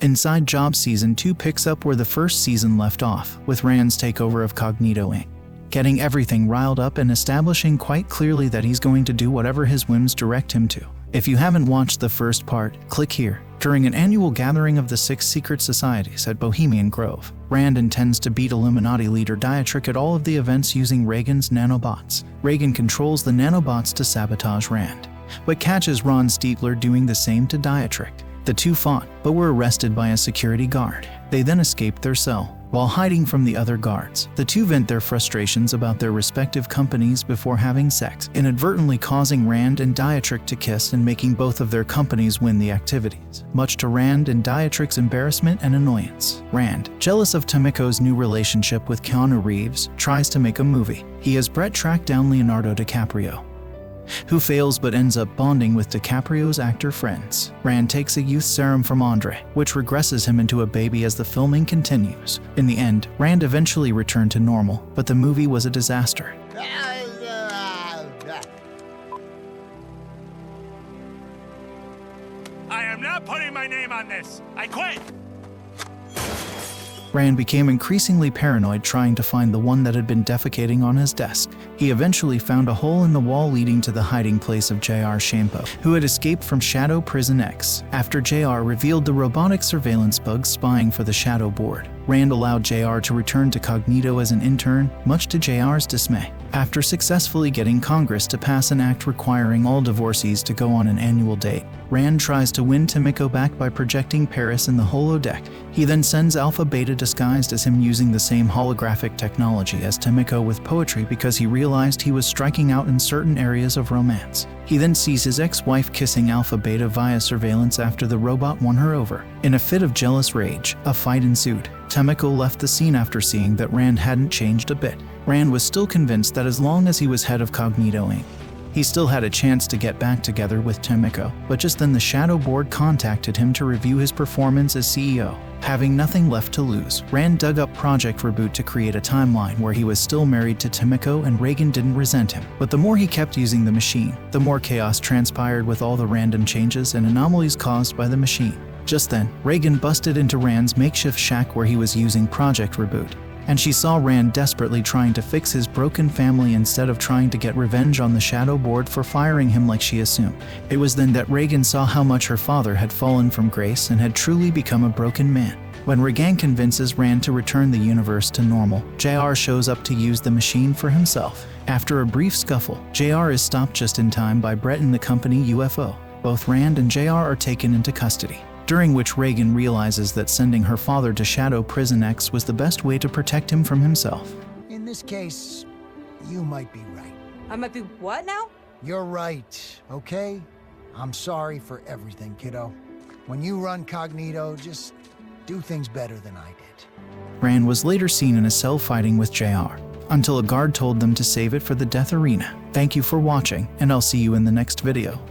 Inside Job Season 2 picks up where the first season left off, with Rand's takeover of Cognito Inc., getting everything riled up and establishing quite clearly that he's going to do whatever his whims direct him to. If you haven't watched the first part, click here. During an annual gathering of the 6 secret societies at Bohemian Grove, Rand intends to beat Illuminati leader Dietrich at all of the events using Reagan's nanobots. Reagan controls the nanobots to sabotage Rand, but catches Ron Stiefler doing the same to Dietrich. The two fought, but were arrested by a security guard. They then escaped their cell. While hiding from the other guards, the two vent their frustrations about their respective companies before having sex, inadvertently causing Rand and Dietrich to kiss and making both of their companies win the activities, much to Rand and Dietrich's embarrassment and annoyance. Rand, jealous of Tomiko's new relationship with Keanu Reeves, tries to make a movie. He has Brett track down Leonardo DiCaprio, who fails but ends up bonding with DiCaprio's actor friends. Rand takes a youth serum from Andre, which regresses him into a baby as the filming continues. In the end, Rand eventually returned to normal, but the movie was a disaster. I am not putting my name on this. I quit. Rand became increasingly paranoid, trying to find the one that had been defecating on his desk. He eventually found a hole in the wall leading to the hiding place of J.R. Shampo, who had escaped from Shadow Prison X after J.R. revealed the robotic surveillance bugs spying for the Shadow Board. Rand allowed J.R. to return to Cognito as an intern, much to J.R.'s dismay. After successfully getting Congress to pass an act requiring all divorcees to go on an annual date, Rand tries to win Tomiko back by projecting Paris in the holodeck. He then sends Alpha Beta disguised as him using the same holographic technology as Tomiko with poetry because he realized he was striking out in certain areas of romance. He then sees his ex-wife kissing Alpha Beta via surveillance after the robot won her over. In a fit of jealous rage, a fight ensued. Tomiko left the scene after seeing that Rand hadn't changed a bit. Rand was still convinced that as long as he was head of Cognito Inc., he still had a chance to get back together with Tomiko, but just then the Shadow Board contacted him to review his performance as CEO. Having nothing left to lose, Rand dug up Project Reboot to create a timeline where he was still married to Tomiko and Reagan didn't resent him. But the more he kept using the machine, the more chaos transpired with all the random changes and anomalies caused by the machine. Just then, Reagan busted into Rand's makeshift shack where he was using Project Reboot, and she saw Rand desperately trying to fix his broken family instead of trying to get revenge on the Shadow Board for firing him like she assumed. It was then that Reagan saw how much her father had fallen from grace and had truly become a broken man. When Reagan convinces Rand to return the universe to normal, JR shows up to use the machine for himself. After a brief scuffle, JR is stopped just in time by Brett and the company UFO. Both Rand and JR are taken into custody, during which Reagan realizes that sending her father to Shadow Prison X was the best way to protect him from himself. In this case, you might be right. I might be what now? You're right, okay? I'm sorry for everything, kiddo. When you run Cognito, just do things better than I did. Rand was later seen in a cell fighting with JR, until a guard told them to save it for the death arena. Thank you for watching, and I'll see you in the next video.